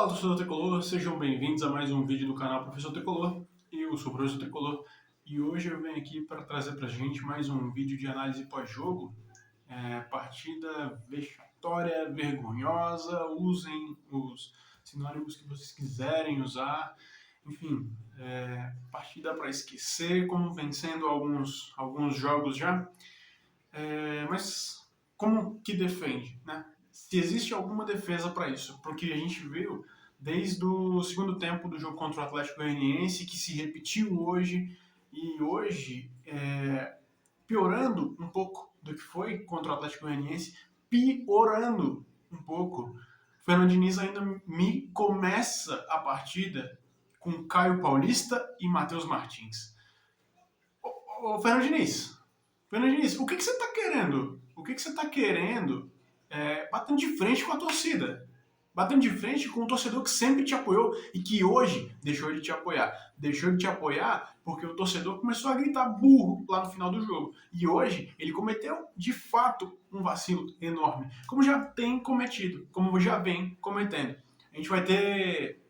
Fala, torcedor tricolor, sejam bem-vindos a mais um vídeo do canal Professor Tricolor. Eu sou o Professor Tricolor e hoje eu venho aqui para trazer para a gente mais um vídeo de análise pós-jogo. Partida vexatória, vergonhosa, usem os sinônimos que vocês quiserem usar. Enfim, partida para esquecer, como vencendo alguns jogos já. Mas como que defende, né? Se existe alguma defesa para isso, porque a gente viu desde o segundo tempo do jogo contra o Atlético Goianiense, que se repetiu hoje, e hoje, piorando um pouco do que foi contra o Atlético Goianiense, piorando um pouco. O Fernando Diniz ainda me começa a partida com Caio Paulista e Matheus Martins. Ô, Fernando Diniz, o que você está querendo? O que você está querendo batendo de frente com a torcida? Batendo de frente com um torcedor que sempre te apoiou e que hoje deixou de te apoiar. Deixou de te apoiar porque o torcedor começou a gritar burro lá no final do jogo. E hoje ele cometeu, de fato, um vacilo enorme. Como já tem cometido, como já vem cometendo. A gente vai ter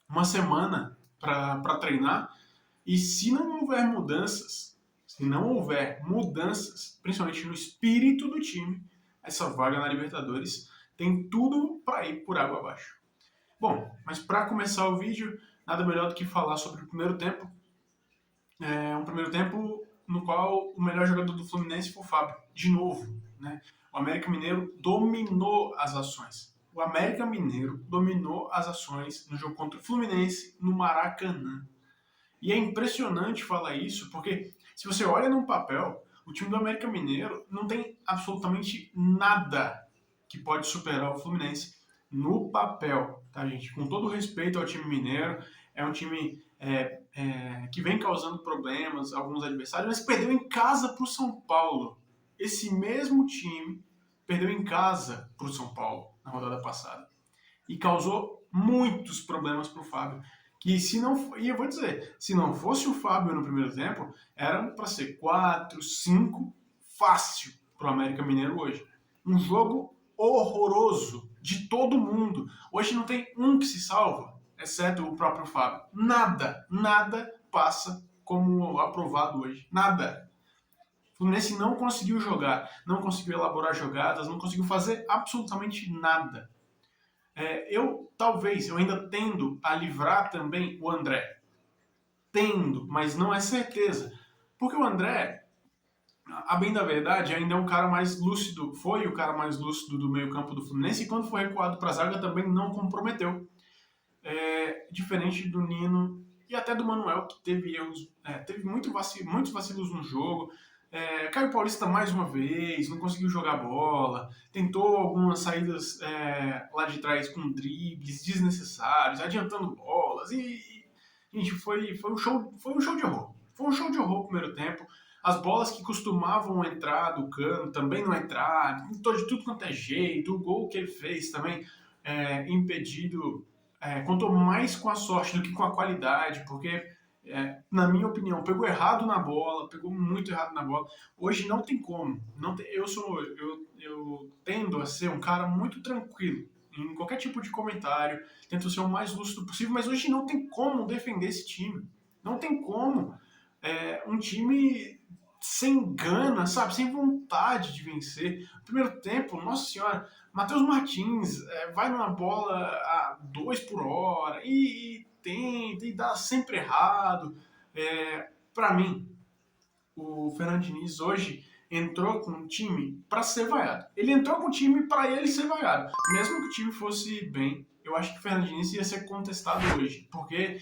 uma semana para treinar e se não houver mudanças, principalmente no espírito do time, essa vaga na Libertadores tem tudo para ir por água abaixo. Bom, mas para começar o vídeo, nada melhor do que falar sobre o primeiro tempo. Um primeiro tempo no qual o melhor jogador do Fluminense foi o Fábio, de novo. Né? O América Mineiro dominou as ações. O América Mineiro dominou as ações no jogo contra o Fluminense no Maracanã. E é impressionante falar isso, porque se você olha no papel, o time do América Mineiro não tem absolutamente nada que pode superar o Fluminense no papel, tá, gente? Com todo respeito ao time mineiro, é um time que vem causando problemas a alguns adversários, mas perdeu em casa para o São Paulo. Esse mesmo time perdeu em casa para o São Paulo na rodada passada e causou muitos problemas para o Fábio. Que se não, e eu vou dizer, se não fosse o Fábio no primeiro tempo, era para ser 4, 5 fácil para o América Mineiro hoje. Um jogo horroroso de todo mundo. Hoje não tem um que se salva, exceto o próprio Fábio. Nada passa como aprovado hoje. Nada. O Fluminense não conseguiu jogar, não conseguiu elaborar jogadas, não conseguiu fazer absolutamente nada. Eu ainda tendo a livrar também o André. Tendo, mas não é certeza. Porque o André, a bem da verdade, ainda é um cara mais lúcido, foi o cara mais lúcido do meio-campo do Fluminense, e quando foi recuado para a zaga também não comprometeu. Diferente do Nino e até do Manuel, que teve erros, teve muitos vacilos no jogo. Caio Paulista mais uma vez, não conseguiu jogar bola, tentou algumas saídas lá de trás com dribles desnecessários, adiantando bolas gente, foi um show de horror. Foi um show de horror no primeiro tempo. As bolas que costumavam entrar do Cano também não entraram, de tudo quanto é jeito. O gol que ele fez também impedido, contou mais com a sorte do que com a qualidade, porque na minha opinião, pegou errado na bola, pegou muito errado na bola. Hoje não tem como. Eu tendo a ser um cara muito tranquilo em qualquer tipo de comentário, tento ser o mais lúcido possível, mas hoje não tem como defender esse time. Não tem como. Um time sem gana, sabe? Sem vontade de vencer. No primeiro tempo, nossa senhora, Matheus Martins vai numa bola a 2 por hora e tenta e dá sempre errado. Para mim, o Fernando Diniz hoje entrou com um time para ser vaiado. Ele entrou com um time para ele ser vaiado. Mesmo que o time fosse bem, eu acho que o Fernando Diniz ia ser contestado hoje, porque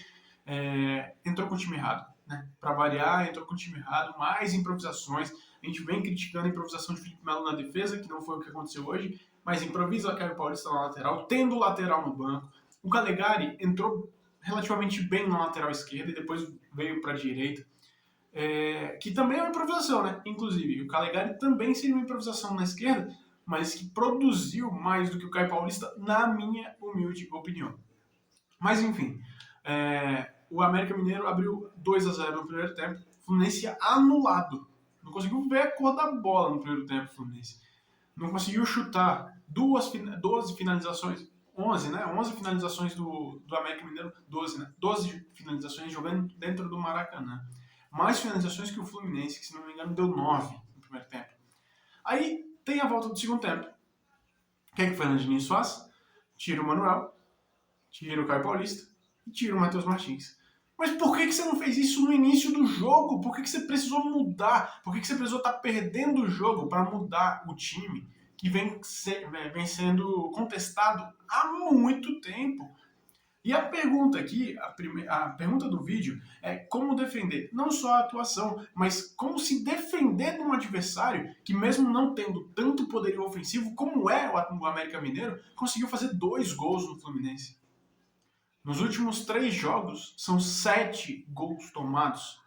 entrou com o time errado. Né? Para variar, entrou com o time errado, mais improvisações. A gente vem criticando a improvisação de Felipe Melo na defesa, que não foi o que aconteceu hoje, mas improvisa Caio Paulista na lateral, tendo o lateral no banco. O Calegari entrou relativamente bem na lateral esquerda e depois veio para a direita, que também é uma improvisação, né? Inclusive, o Calegari também seria uma improvisação na esquerda, mas que produziu mais do que o Caio Paulista, na minha humilde opinião. Mas enfim, o América Mineiro abriu 2-0 no primeiro tempo, o Fluminense anulado. Não conseguiu ver a cor da bola no primeiro tempo, o Fluminense. Não conseguiu chutar 12 finalizações. 11, né? 11 finalizações do América Mineiro, 12, né? 12 finalizações jogando dentro do Maracanã. Mais finalizações que o Fluminense, que se não me engano deu 9 no primeiro tempo. Aí tem a volta do segundo tempo. O que é que o Fernando Diniz faz? Tira o Manuel, tira o Caio Paulista e tira o Matheus Martins. Mas por que você não fez isso no início do jogo? Por que você precisou mudar? Por que você precisou estar perdendo o jogo para mudar o time que vem sendo contestado há muito tempo? E a pergunta aqui, a pergunta do vídeo é como defender não só a atuação, mas como se defender de um adversário que, mesmo não tendo tanto poderio ofensivo como é o América Mineiro, conseguiu fazer 2 gols no Fluminense. Nos últimos 3 jogos, são 7 gols tomados.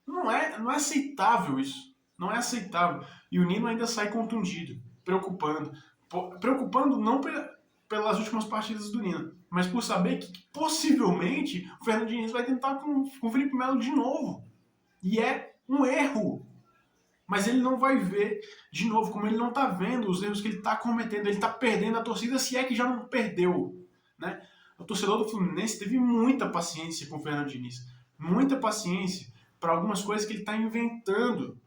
Não é aceitável isso. Não é aceitável. E o Nino ainda sai contundido, preocupando. Preocupando não pelas últimas partidas do Nino, mas por saber que possivelmente o Fernando Diniz vai tentar com o Felipe Melo de novo. E é um erro. Mas ele não vai ver de novo, como ele não está vendo os erros que ele está cometendo. Ele está perdendo a torcida, se é que já não perdeu, né? O torcedor do Fluminense teve muita paciência com o Fernando Diniz. Muita paciência para algumas coisas que ele está inventando.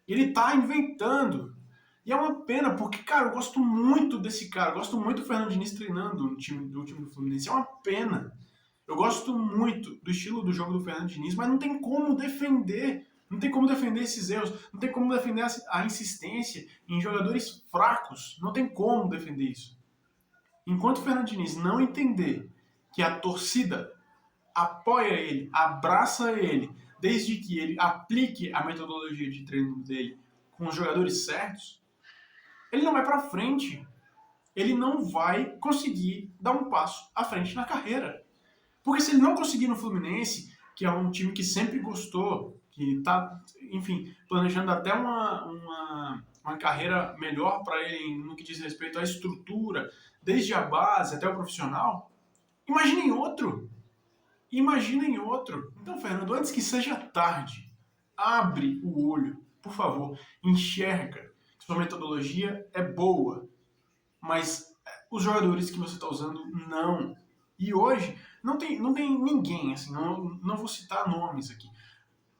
Ele está inventando. E é uma pena, porque, cara, eu gosto muito desse cara. Eu gosto muito do Fernando Diniz treinando no time do Fluminense. É uma pena. Eu gosto muito do estilo do jogo do Fernando Diniz, mas não tem como defender. Não tem como defender esses erros. Não tem como defender a insistência em jogadores fracos. Não tem como defender isso. Enquanto o Fernando Diniz não entender que a torcida apoia ele, abraça ele, desde que ele aplique a metodologia de treino dele com os jogadores certos, ele não vai para frente. Ele não vai conseguir dar um passo à frente na carreira. Porque se ele não conseguir no Fluminense, que é um time que sempre gostou, que está, enfim, planejando até uma carreira melhor para ele no que diz respeito à estrutura, desde a base até o profissional, imaginem outro. Imaginem outro. Então, Fernando, antes que seja tarde, abre o olho, por favor, enxerga que sua metodologia é boa, mas os jogadores que você está usando não. E hoje não tem ninguém, assim, não vou citar nomes aqui.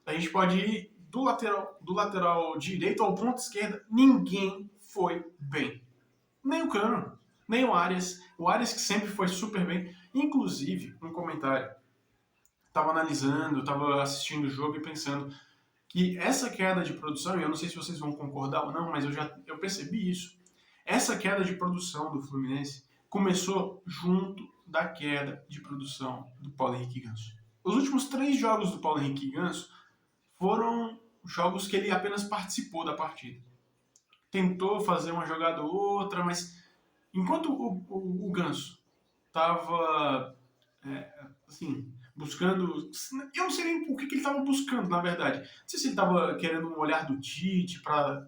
A gente pode ir do lateral direito ao ponto esquerda, ninguém foi bem. Nem o Cano, nem o Arias que sempre foi super bem. Inclusive, um comentário, estava analisando, estava assistindo o jogo e pensando que essa queda de produção, e eu não sei se vocês vão concordar ou não, mas eu percebi isso. Essa queda de produção do Fluminense começou junto da queda de produção do Paulo Henrique Ganso. Os últimos 3 jogos do Paulo Henrique Ganso foram jogos que ele apenas participou da partida. Tentou fazer uma jogada ou outra, mas enquanto o Ganso estava assim, buscando... Eu não sei nem por que ele estava buscando, na verdade. Não sei se ele estava querendo um olhar do Tite para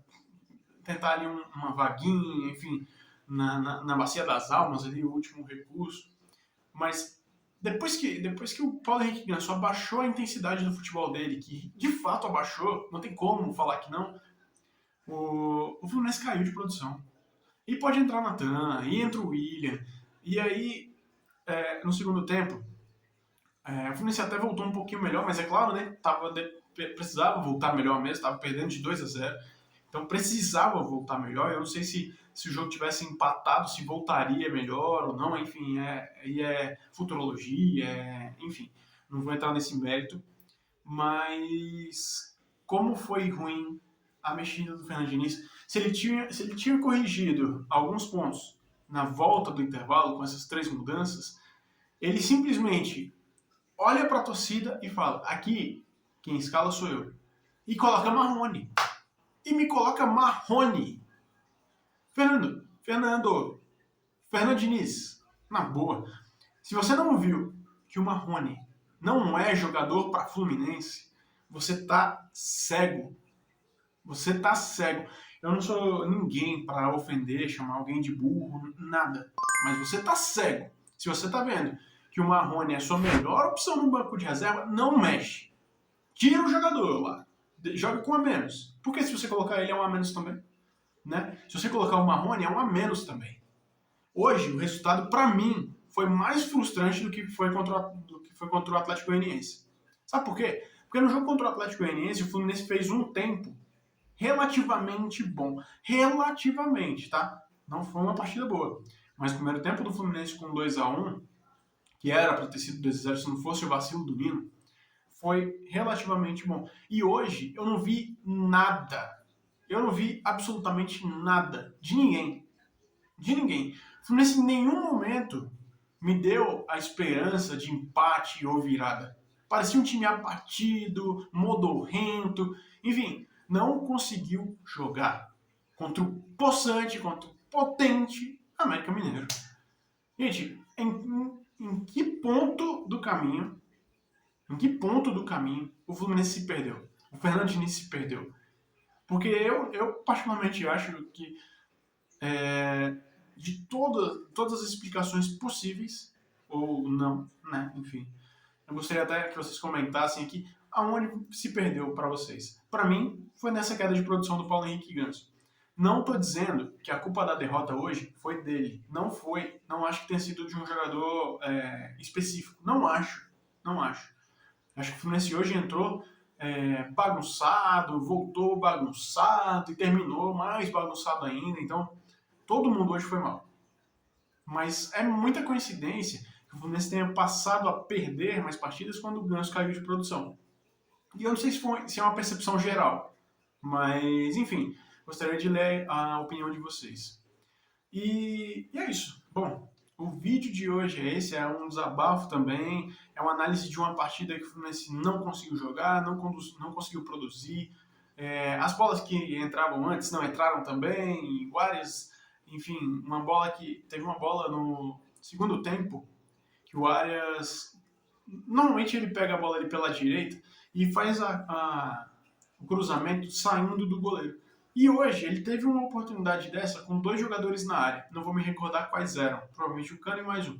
tentar ali uma vaguinha, enfim, na bacia das almas, ali, o último recurso. Mas depois que o Paulo Henrique Ganso abaixou a intensidade do futebol dele, que de fato abaixou, não tem como falar que não, o Fluminense caiu de produção. E pode entrar Natan, e entra o William, e aí, no segundo tempo, o Fluminense até voltou um pouquinho melhor, mas é claro, né, precisava voltar melhor mesmo, estava perdendo de 2-0. Então precisava voltar melhor. Eu não sei se o jogo tivesse empatado, se voltaria melhor ou não. Enfim, é futurologia, enfim, não vou entrar nesse mérito. Mas como foi ruim a mexida do Fernando Diniz, se ele tinha corrigido alguns pontos na volta do intervalo com essas 3 mudanças, ele simplesmente olha para a torcida e fala: aqui quem escala sou eu. E coloca Marrone. E me coloca Marrone. Fernando Diniz, na boa, se você não viu que o Marrone não é jogador para Fluminense, você tá cego. Você tá cego. Eu não sou ninguém para ofender, chamar alguém de burro, nada. Mas você tá cego. Se você tá vendo que o Marrone é a sua melhor opção no banco de reserva, não mexe. Tira o jogador lá. Joga com a menos. Porque se você colocar ele é um a menos também. Né? Se você colocar o Marrone é um a menos também. Hoje, o resultado, para mim, foi mais frustrante do que foi contra o Atlético Goianiense. Sabe por quê? Porque no jogo contra o Atlético Goianiense, o Fluminense fez um tempo relativamente bom. Relativamente, tá? Não foi uma partida boa. Mas o primeiro tempo do Fluminense com 2-1, que era para ter sido 2-0 se não fosse o vacilo do Nino, foi relativamente bom. E hoje eu não vi nada. Eu não vi absolutamente nada de ninguém. De ninguém. O Fluminense em nenhum momento me deu a esperança de empate ou virada. Parecia um time abatido, modorrento, enfim, não conseguiu jogar contra o possante, contra o potente América Mineiro. Gente, em que ponto do caminho, o Fluminense se perdeu? O Fernando Diniz se perdeu? Porque eu particularmente acho que de todas as explicações possíveis, ou não, né? Enfim. Eu gostaria até que vocês comentassem aqui aonde se perdeu para vocês. Para mim, foi nessa queda de produção do Paulo Henrique Ganso. Não estou dizendo que a culpa da derrota hoje foi dele. Não foi. Não acho que tenha sido de um jogador específico. Não acho. Não acho. Acho que o Fluminense hoje entrou bagunçado, voltou bagunçado e terminou mais bagunçado ainda. Então, todo mundo hoje foi mal. Mas é muita coincidência que o Fluminense tenha passado a perder mais partidas quando o Ganso caiu de produção. E eu não sei se é uma percepção geral, mas enfim, gostaria de ler a opinião de vocês. E é isso. Bom, o vídeo de hoje é esse, é um desabafo também, é uma análise de uma partida que o Fluminense não conseguiu jogar, não conseguiu produzir. As bolas que entravam antes não entraram também, várias, enfim, teve uma bola no segundo tempo que o Arias, normalmente ele pega a bola ali pela direita e faz o cruzamento saindo do goleiro. E hoje ele teve uma oportunidade dessa com dois jogadores na área. Não vou me recordar quais eram. Provavelmente o Cano e mais um.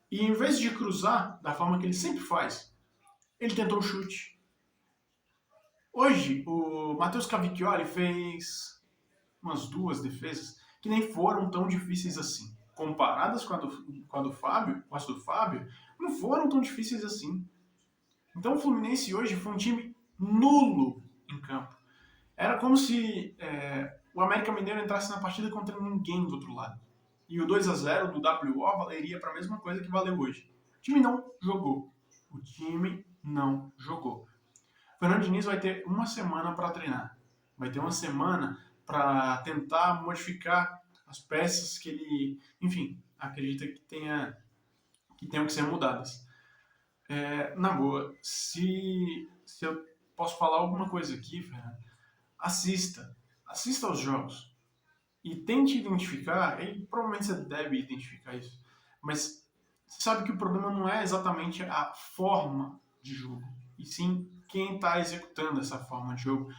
E em vez de cruzar da forma que ele sempre faz, ele tentou o chute. Hoje o Matheus Cavicchioli fez umas duas defesas que nem foram tão difíceis assim. Comparadas com a do Fábio, com as do Fábio, não foram tão difíceis assim. Então o Fluminense hoje foi um time nulo em campo. Era como se o América Mineiro entrasse na partida contra ninguém do outro lado. E o 2-0 do WO valeria para a mesma coisa que valeu hoje. O time não jogou. O time não jogou. O Fernando Diniz vai ter uma semana para treinar. Vai ter uma semana para tentar modificar as peças que ele, enfim, acredita que tenham que ser mudadas. Na boa, se eu posso falar alguma coisa aqui, Fernando, assista aos jogos e tente identificar, e provavelmente você deve identificar isso, mas você sabe que o problema não é exatamente a forma de jogo, e sim quem está executando essa forma de jogo.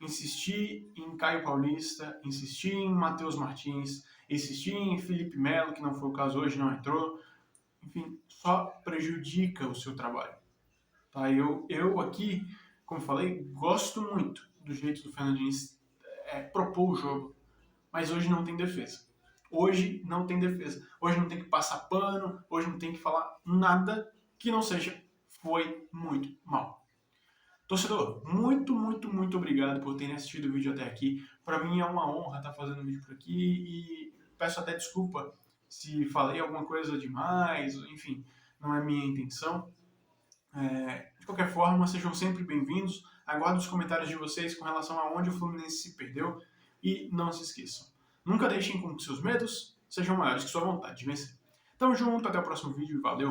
Insistir em Caio Paulista, insistir em Matheus Martins, insistir em Felipe Melo, que não foi o caso hoje, não entrou, enfim, só prejudica o seu trabalho. Tá? Eu aqui, como falei, gosto muito do jeito do Fernando Diniz propor o jogo, mas hoje não tem defesa. Hoje não tem defesa. Hoje não tem que passar pano, hoje não tem que falar nada que não seja foi muito mal. Torcedor, muito, muito, muito obrigado por terem assistido o vídeo até aqui. Para mim é uma honra estar fazendo o vídeo por aqui e peço até desculpa se falei alguma coisa demais, enfim, não é minha intenção. De qualquer forma, sejam sempre bem-vindos. Aguardo os comentários de vocês com relação a onde o Fluminense se perdeu. E não se esqueçam, nunca deixem com que seus medos sejam maiores que sua vontade de vencer. Tamo junto, até o próximo vídeo e valeu!